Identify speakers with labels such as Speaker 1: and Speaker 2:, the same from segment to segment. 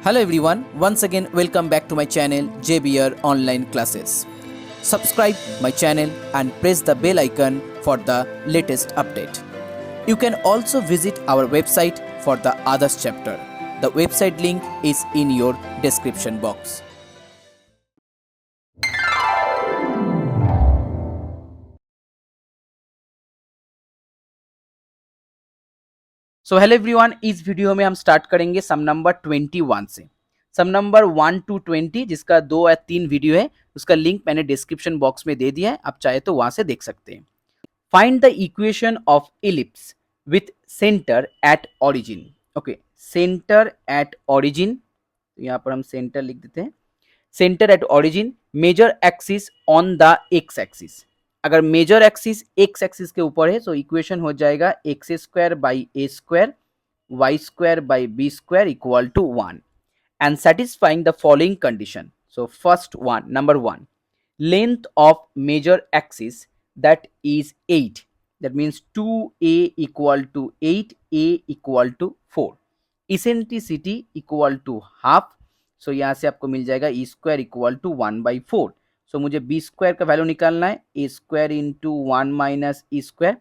Speaker 1: Hello everyone, once again welcome back to my channel JBR Online Classes. Subscribe my channel and press the bell icon for the latest update. You can also visit our website for the others chapter. The website link is in your description box. So hello everyone, इस video में हम start करेंगे सम number 21 से। सम number 1 to 20 जिसका 2 या 3 video है, उसका link मैंने डिस्क्रिप्शन बॉक्स में दे दिया है, आप चाहे तो वहां से देख सकते हैं। Find the equation of ellipse with centre at origin. Okay, centre at origin, तो यहाँ पर हम सेंटर लिख देते हैं। Centre at origin, major axis on the x axis. अगर मेजर एक्सिस एक्स एक्सिस के ऊपर है तो इक्वेशन हो जाएगा x square by A square y square by b square equal to 1 and satisfying the following condition. So first one, number 1, length of major axis that is 8. That means 2a equal to 8, a equal to 4. Eccentricity equal to half. So यहाँ से आपको मिल जाएगा e square equal to 1/4. So मुझे b square का value निकालना है, a square into 1 minus e square.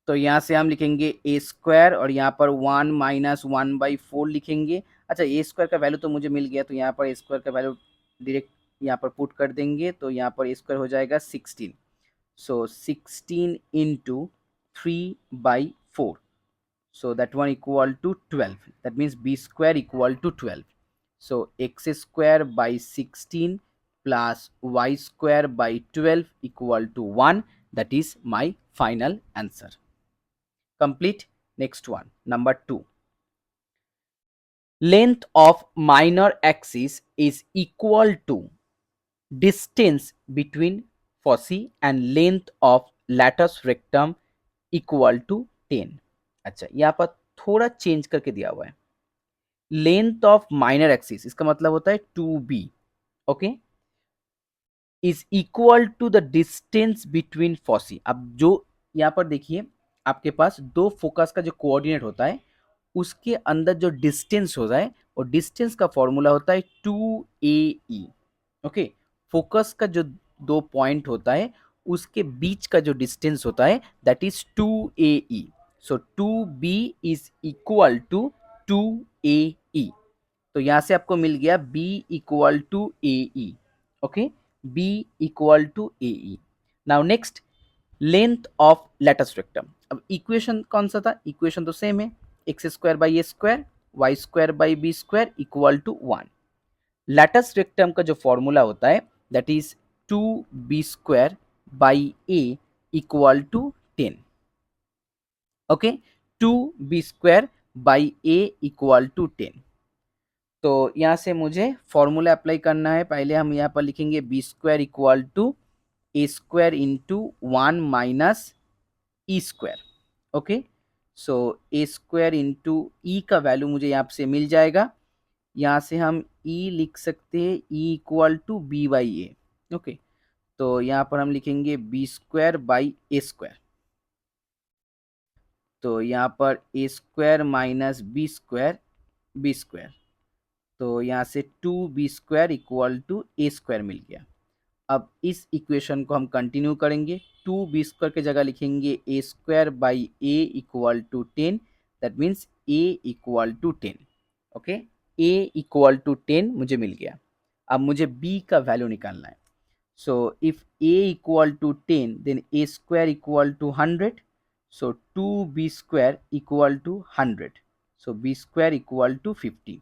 Speaker 1: तो यहाँ से हम लिखेंगे ए स्क्वायर और यहाँ पर 1 माइनस 1/4 लिखेंगे। अच्छा, ए स्क्वायर का वैल्यू तो मुझे मिल गया, तो यहाँ पर ए स्क्वायर का वैल्यू डायरेक्ट यहाँ पर पुट कर देंगे, तो यहाँ पर ए स्क्वायर हो जाएगा 16। So 16 into 3/4, so that one equal to 12। That means b square equal to 12। So x square by 16 plus y square by 12 equal to 1। That is my final answer. Complete. Next one, number 2. Length of minor axis is equal to distance between foci and length of latus rectum equal to 10. अच्छा, यहाँ पर थोड़ा change करके दिया हुआ है। Length of minor axis, इसका मतलब होता है 2b, okay, is equal to the distance between foci. अब जो यहाँ पर देखिए, आपके पास दो फोकस का जो कोऑर्डिनेट होता है उसके अंदर जो डिस्टेंस होता है, और डिस्टेंस का फॉर्मूला होता है 2AE। ओके, फोकस का जो दो पॉइंट होता है उसके बीच का जो डिस्टेंस होता है that is 2AE। So 2B is equal to 2AE। तो यहाँ से आपको मिल गया B equal to AE। Okay, B equal to AE। Now next, length of latus rectum. अब इक्वेशन कौन सा था? इक्वेशन तो सेम है, x square by A square y square by b square equal to 1। Latus rectum का जो formula होता है that is 2b square by A equal to 10। Okay, 2b square by A equal to 10। तो यहाँ से मुझे formula apply करना है। पहले हम यहाँ पर लिखेंगे B square equal to A square into 1 minus E square. Okay, so A square into E का वैल्यू मुझे यहाँ से मिल जाएगा। यहाँ से हम ई लिख सकते हैं E equal to B by A. Okay, तो यहाँ पर हम लिखेंगे B square by A square. तो यहाँ पर A square minus B square, B square, तो यहाँ से 2b square equal to A square मिल गया। अब इस इक्वेशन को हम कंटिन्यू करेंगे। 2b स्क्वायर की जगह लिखेंगे A square by A equal to 10। That means A equal to 10। Okay, A equal to 10 मुझे मिल गया। अब मुझे b का वैल्यू निकालना है। So if a equal to 10 then a square equal to 100। So 2b square equal to 100। So b square equal to 50।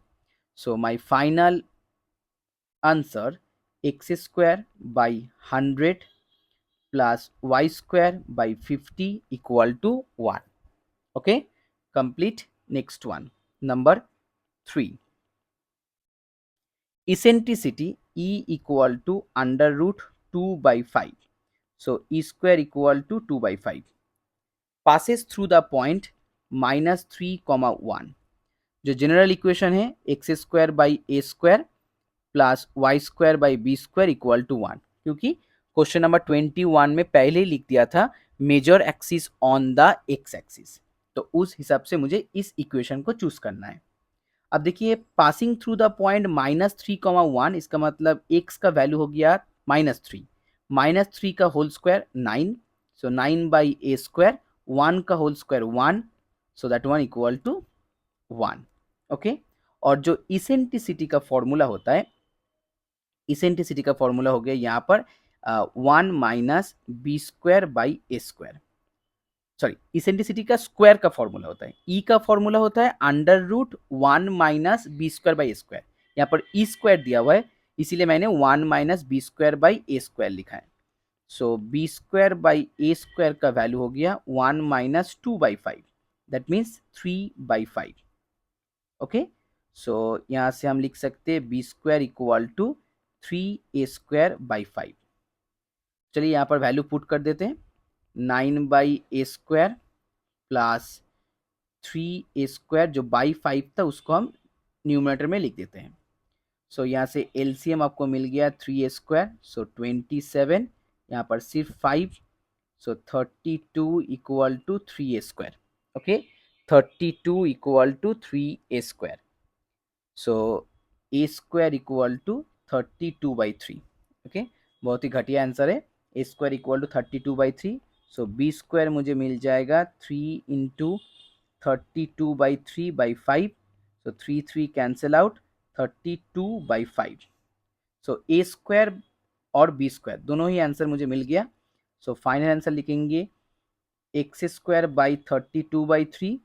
Speaker 1: So my final answer, x square by 100 plus y square by 50 equal to 1. Okay, complete. Next one, number 3. Eccentricity E equal to under root 2 by 5. So E square equal to 2 by 5 passes through the point minus 3, 1। जो general equation है x square by A square plus y square by b square equal to 1, क्योंकि question number 21 में पहले ही लिख दिया था major axis on the x axis, तो उस हिसाब से मुझे इस इक्वेशन को चूज करना है। अब देखिए पासिंग थ्रू द पॉइंट -3, 1, इसका मतलब x का वैल्यू हो गया -3, -3 का होल स्क्वायर 9, सो 9/a², 1 का whole square 1, so that 1 equal to 1। Okay, और जो इसेंट्रिसिटी का फॉर्मूला होता है, इसेंट्रिसिटी का फॉर्मूला हो गया यहाँ पर 1 माइनस b²/a²। सॉरी, इसेंट्रिसिटी का स्क्वायर का फॉर्मूला होता है, ई का फॉर्मूला होता है √1 माइनस b²/a²। यहाँ पर ई स्क्वायर दिया हुआ है, इसीलिए मैंने 1 माइनस b²/a² लिखा है। सो b²/a² का वैल्यू हो गया 1 माइनस 2/5, दैट मीन्स 3/5। ओके, सो यहाँ से हम लिख सकते हैं b² इक्वल टू 3a²/5। चलिए यहाँ पर वैल्यू पुट कर देते हैं, 9/a² प्लस 3a² जो बाई 5 था उसको हम न्यूमरेटर में लिख देते हैं। सो यहाँ से एलसीएम आपको मिल गया 3a², सो 27, यहाँ पर सिर्फ 5, so 32 equal to 3a²। Okay, 32 equal to 3a², so a² equal to 32/3। Okay, बहुत ही घटिया आंसर है, a² equal to 32/3। So b² मुझे मिल जाएगा 3 इंटू 32/3/5, सो 3 कैंसिल आउट, 32/5। सो a² और b² दोनों ही आंसर मुझे मिल गया। सो फाइनल आंसर लिखेंगे x²/32/3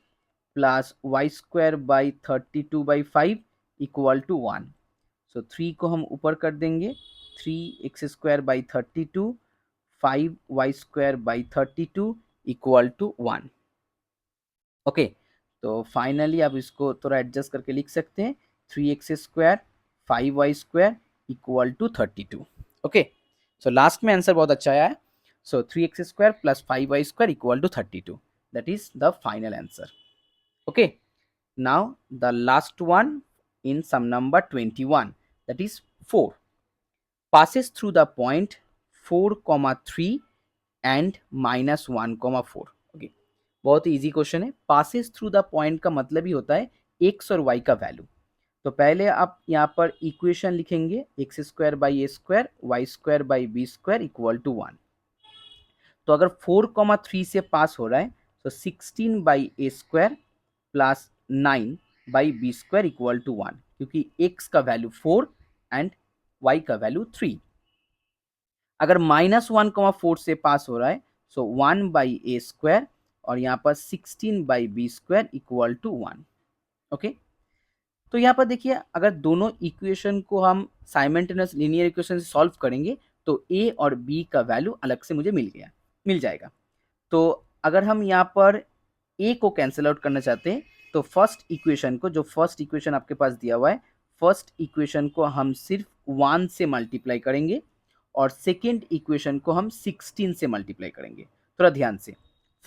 Speaker 1: plus y²/32/5 equal to 1। सो 3 को हम ऊपर कर देंगे, 3x²/32, 5y²/32 equal to 1। Okay, तो फाइनली आप इसको थोड़ा एडजस्ट करके लिख सकते हैं, 3x² 5y² equal to 32। Okay, so last में आंसर बहुत अच्छा आया है। So 3x² plus 5y² equal to 32, that is the final answer. Okay, now the last one in sum number 21, that is 4 passes through the point 4,3 and -1,4। Okay, बहुत ही easy question है। Passes through the point का मतलब ही होता है x और Y का value. तो पहले आप यहाँ पर इक्वेशन लिखेंगे x²/a² y²/b² इक्वल टू 1। तो अगर 4,3 से पास हो रहा है तो 16/a² plus 9/b² equal to 1, क्योंकि x का वैल्यू 4 एंड y का वैल्यू 3। अगर -1,4 से पास हो रहा है सो 1/a² और यहाँ पर 16/b² इक्वल टू 1। ओके, तो यहाँ पर देखिए अगर दोनों इक्वेशन को हम साइमल्टेनियस लीनियर इक्वेशन से सॉल्व करेंगे तो a और b का वैल्यू अलग से मुझे मिल जाएगा। तो अगर हम यहाँ पर a को कैंसिल आउट करना चाहते हैं तो फर्स्ट इक्वेशन को, जो फर्स्ट इक्वेशन आपके पास दिया हुआ है, फर्स्ट इक्वेशन को हम सिर्फ 1 से मल्टीप्लाई करेंगे और सेकेंड इक्वेशन को हम 16 से मल्टीप्लाई करेंगे। थोड़ा ध्यान से,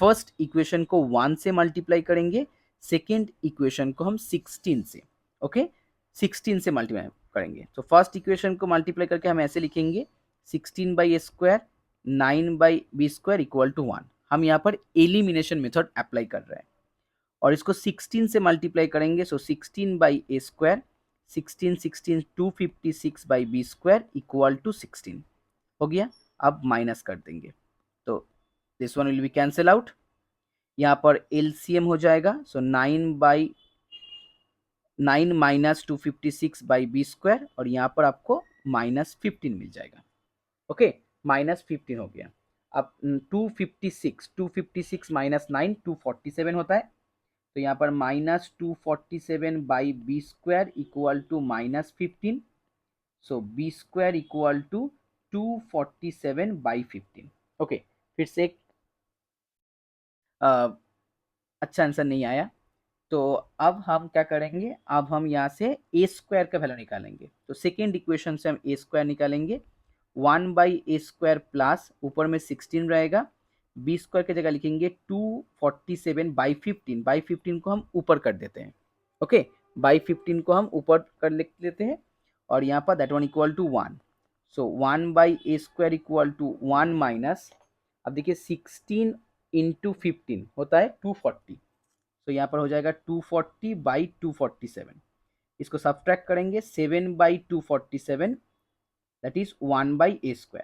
Speaker 1: फर्स्ट इक्वेशन को 1 से मल्टीप्लाई करेंगे, सेकेंड इक्वेशन को हम 16 से, ओके 16 से मल्टीप्लाई करेंगे। तो फर्स्ट इक्वेशन को मल्टीप्लाई करके हम ऐसे लिखेंगे 16/a², 9/b² इक्वल टू 1। हम यहाँ पर एलिमिनेशन मेथड अप्लाई कर रहे हैं और इसको 16 से मल्टीप्लाई करेंगे, सो 16/a², 16 16 256/b² इक्वल टू 16 हो गया। अब माइनस कर देंगे तो this one will be cancel out, यहाँ पर एलसीएम हो जाएगा, सो 9 माइनस 256/b² और यहाँ पर आपको -15 मिल जाएगा। ओके, -15 हो गया। अब 256 माइनस 9 247 होता है, तो यहाँ पर -247/b² equal to -15, so b² equal to 247/15। Okay, फिर से एक अच्छा आंसर नहीं आया, तो अब हम क्या करेंगे, अब हम यहाँ से a² का वैल्यू निकालेंगे। तो सेकेंड इक्वेशन से हम a² निकालेंगे, 1/a² प्लस ऊपर में 16 रहेगा, b² की जगह लिखेंगे 247/15 को हम ऊपर कर देते हैं। ओके, बाई 15 को हम ऊपर कर लिख लेते हैं और यहाँ पर that one equal to 1, so 1/a² equal to 1 minus, अब देखिए 16 इंटू 15 होता है 240, तो यहाँ पर हो जाएगा 240/247। इसको सब्ट्रैक्ट करेंगे 7/247 that is 1/a²।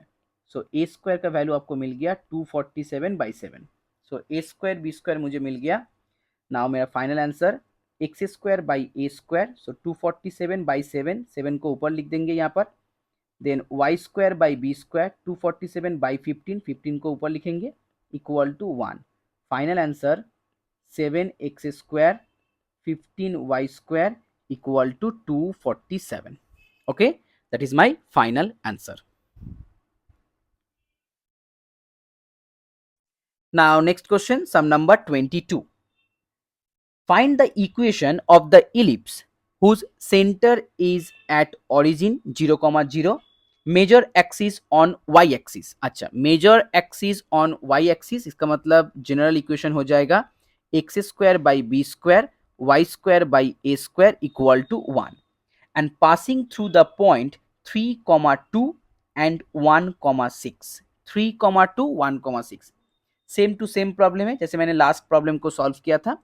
Speaker 1: So A square का वैल्यू आपको मिल गया 247/7। सो a²b² मुझे मिल गया। नाउ मेरा final answer x² by a²। सो 247/7, 7 को ऊपर लिख देंगे यहाँ पर। देन y² बाई b², 247/15, 15 को ऊपर लिखेंगे equal to 1। Final answer 7x² 15y² equal to 247. Okay, that is my final answer. Now next question, sum number 22. Find the equation of the ellipse whose center is at origin 0, 0, major axis on Y axis. अच्छा, major axis on Y axis, इसका मतलब general equation हो जाएगा x² by b² y² by a² equal to 1 and passing through the point 3, 2 and 1, 6। 3, 2, 1, 6 same to same problem है जैसे मैंने last problem को solve किया था।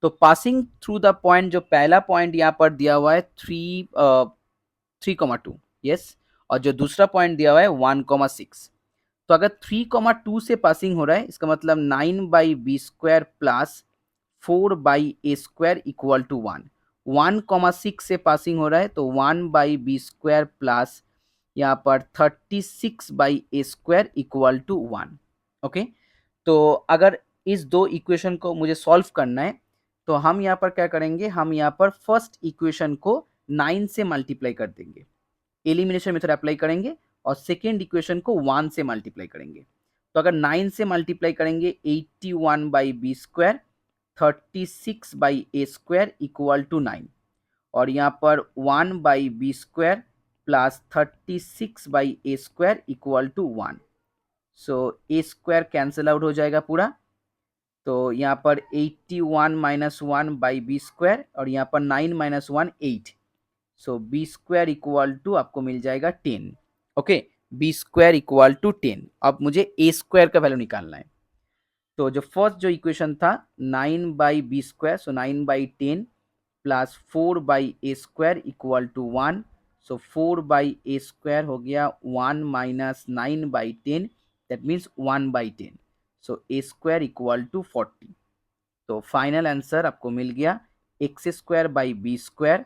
Speaker 1: तो पासिंग थ्रू द पॉइंट, जो पहला पॉइंट यहाँ पर दिया हुआ है 3, 2, यस, और जो दूसरा पॉइंट दिया हुआ है 1, 6। तो अगर 3, 2 से पासिंग हो रहा है, इसका मतलब 9/b² plus 4/a² equal to 1। 1, 6 से पासिंग हो रहा है तो 1/b² प्लस यहाँ पर 36/a² इक्वल टू 1। ओके, तो अगर इस दो इक्वेशन को मुझे सॉल्व करना है तो हम यहाँ पर क्या करेंगे, हम यहाँ पर फर्स्ट इक्वेशन को 9 से मल्टीप्लाई कर देंगे, एलिमिनेशन मेथड अप्लाई करेंगे, और सेकेंड इक्वेशन को 1 से मल्टीप्लाई करेंगे। तो अगर 9 से मल्टीप्लाई करेंगे 81/b², 36/a² इक्वल टू 9, और यहाँ पर 1/b² plus 36/a² equal to 1। So a² cancel out हो जाएगा पूरा, तो यहाँ पर 81 माइनस 1/b² और यहाँ पर 9 minus 1 8। So b² equal to आपको मिल जाएगा 10। Okay, b² equal to 10। अब मुझे a² का वैल्यू निकालना है। तो जो फर्स्ट जो इक्वेशन था 9/b², so 9/10 plus 4/a² equal to 1। So 4/a² हो गया 1 minus 9/10, that means 1/10। So a² equal to 40। तो फाइनल आंसर आपको मिल गया x² by b²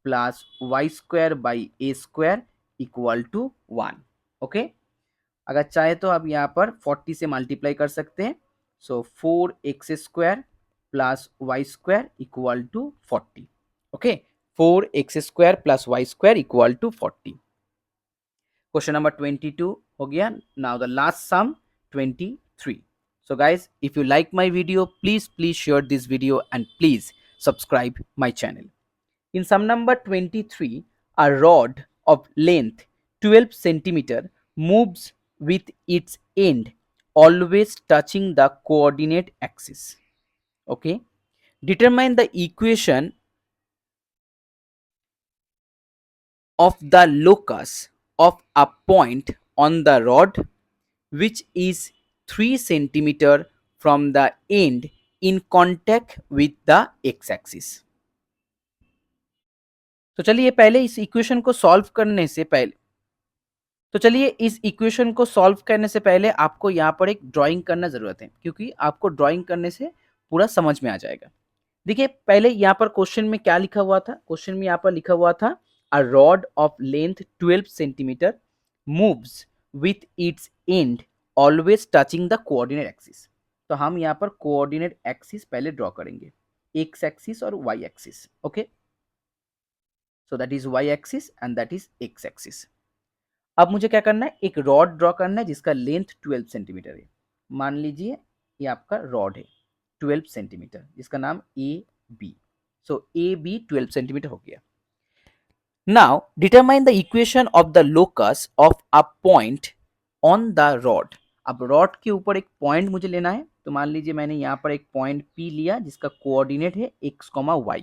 Speaker 1: plus y² by a² equal to 1। Okay, अगर चाहे तो आप यहाँ पर 40 से मल्टीप्लाई कर सकते हैं। So 4x² plus y² equal to 40। Okay, 4x² plus y² equal to 40। Question number 22 हो गया। Now the last sum 23। So guys, if you like my video, please share this video and please subscribe my channel. In sum number 23, a rod of length 12 centimeter moves with its end always touching the coordinate axis. Okay, determine the equation of the locus of a point on the rod which is 3 centimeter from the end in contact with the x-axis. तो चलिए पहले इस equation को solve करने से पहले आपको यहाँ पर एक ड्राइंग करना ज़रूरत है, क्योंकि आपको ड्राइंग करने से पूरा समझ में आ जाएगा। देखिए पहले यहाँ पर क्वेश्चन में क्या लिखा हुआ था, क्वेश्चन में यहाँ पर लिखा हुआ था a rod of length 12 centimetre moves with its end always touching the coordinate axis. तो हम यहाँ पर कोऑर्डिनेट एक्सिस पहले ड्रॉ करेंगे, एक्स एक्सिस और y axis. Okay, so that is y axis and that is x axis. अब मुझे क्या करना है, एक रॉड ड्रॉ करना है जिसका लेंथ 12 सेंटीमीटर है। मान लीजिए ये आपका रॉड है 12 सेंटीमीटर, जिसका नाम A B. So A B 12 centimetre हो गया। Now determine the equation of the locus of a point on the rod. अब रॉड के ऊपर एक पॉइंट मुझे लेना है। तो मान लीजिए मैंने यहाँ पर एक पॉइंट P लिया जिसका कोऑर्डिनेट है x, y।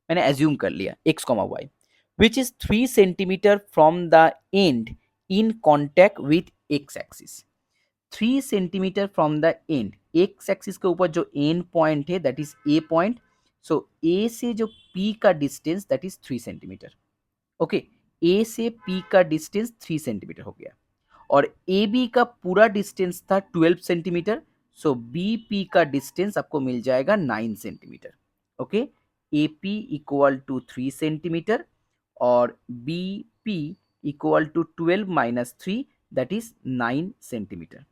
Speaker 1: मैंने एज्यूम कर लिया x, y, which is 3 centimetre from the end in contact with x axis. 3 centimetre from the end, x axis के ऊपर जो एंड पॉइंट है that is a point, so A से जो पी का distance that is 3 centimetre. Okay, A से P का distance 3 centimetre हो गया और ए बी का पूरा डिस्टेंस था 12 सेंटीमीटर। सो बी पी का डिस्टेंस आपको मिल जाएगा 9 centimetre. Okay, A P equal to 3 centimetre और B P equal to 12 minus 3 that is 9 centimetre.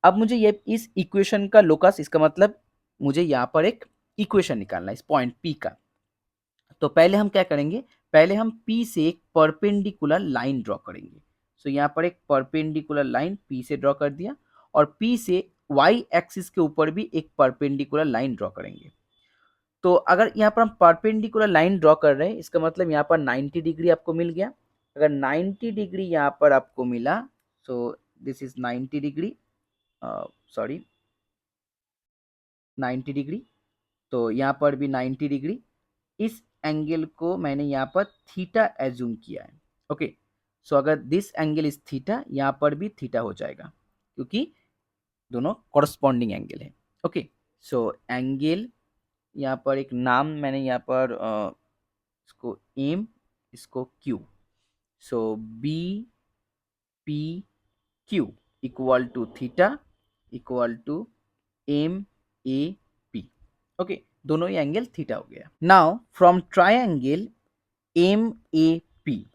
Speaker 1: अब मुझे ये इस इक्वेशन का लोकस, इसका मतलब मुझे यहाँ पर एक इक्वेशन निकालना है इस पॉइंट पी का। तो पहले हम क्या करेंगे, पहले हम P से एक परपेंडिकुलर लाइन ड्रॉ करेंगे। सो यहाँ पर एक परपेंडिकुलर लाइन P से ड्रॉ कर दिया और P से y एक्सिस के ऊपर भी एक परपेंडिकुलर लाइन ड्रॉ करेंगे। तो अगर यहाँ पर हम परपेंडिकुलर लाइन ड्रॉ कर रहे हैं, इसका मतलब यहाँ पर 90 डिग्री आपको मिल गया। अगर 90 डिग्री यहाँ पर आपको मिला, so this is 90 degree, sorry 90 degree, तो यहाँ पर भी 90 डिग्री। इस एंगल को मैंने यहाँ पर थीटा एज्यूम किया है। ओके, सो अगर दिस एंगल इज थीटा, यहाँ पर भी थीटा हो जाएगा क्योंकि दोनों कॉरस्पॉन्डिंग एंगल है। ओके, सो एंगल यहाँ पर एक नाम मैंने यहाँ पर इसको एम, इसको Q. So B P Q equal to theta equal to M A P. Okay, दोनों ही एंगल थीटा हो गया। Now from triangle M A P,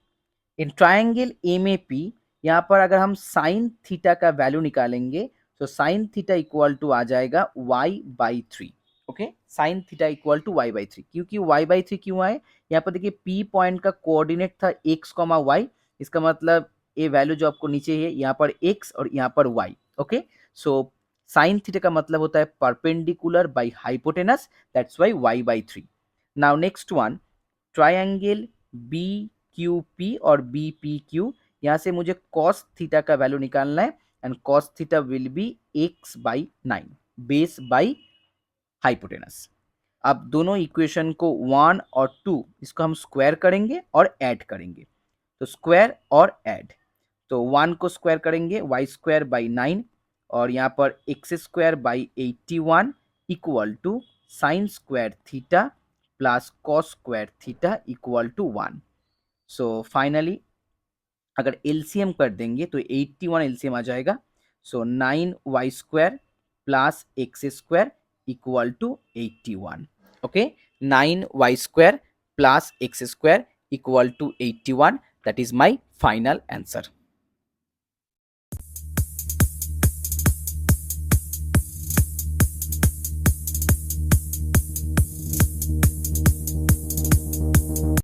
Speaker 1: in triangle M A P, यहाँ पर अगर हम साइन थीटा का वैल्यू निकालेंगे तो साइन थीटा इक्वल टू आ जाएगा y/3। Okay, sine theta equal to y/3, क्योंकि y/3 क्यों आए, यहाँ पर देखिए P पॉइंट का कोऑर्डिनेट था x, y, इसका मतलब ये वैल्यू जो आपको नीचे है यहाँ पर x और यहाँ पर y। Okay, so sine theta का मतलब होता है perpendicular by hypotenuse, that's why y/3। Now next one, triangle B Q P और बी पी क्यू, यहाँ से मुझे कॉस थीटा का वैल्यू निकालना है and cos theta will be x/9 base by hypotenuse. अब दोनों इक्वेशन को 1 और 2 इसको हम स्क्वायर करेंगे और ऐड करेंगे। तो स्क्वायर और ऐड, तो 1 को स्क्वायर करेंगे y²/9 और यहाँ पर x²/81 equal to sine square theta plus cos square theta equal to 1। So finally अगर एलसीएम कर देंगे तो 81 एलसीएम आ जाएगा। So 9y² plus x² equal to 81। Okay, 9y² plus x² equal to 81, that is my final answer.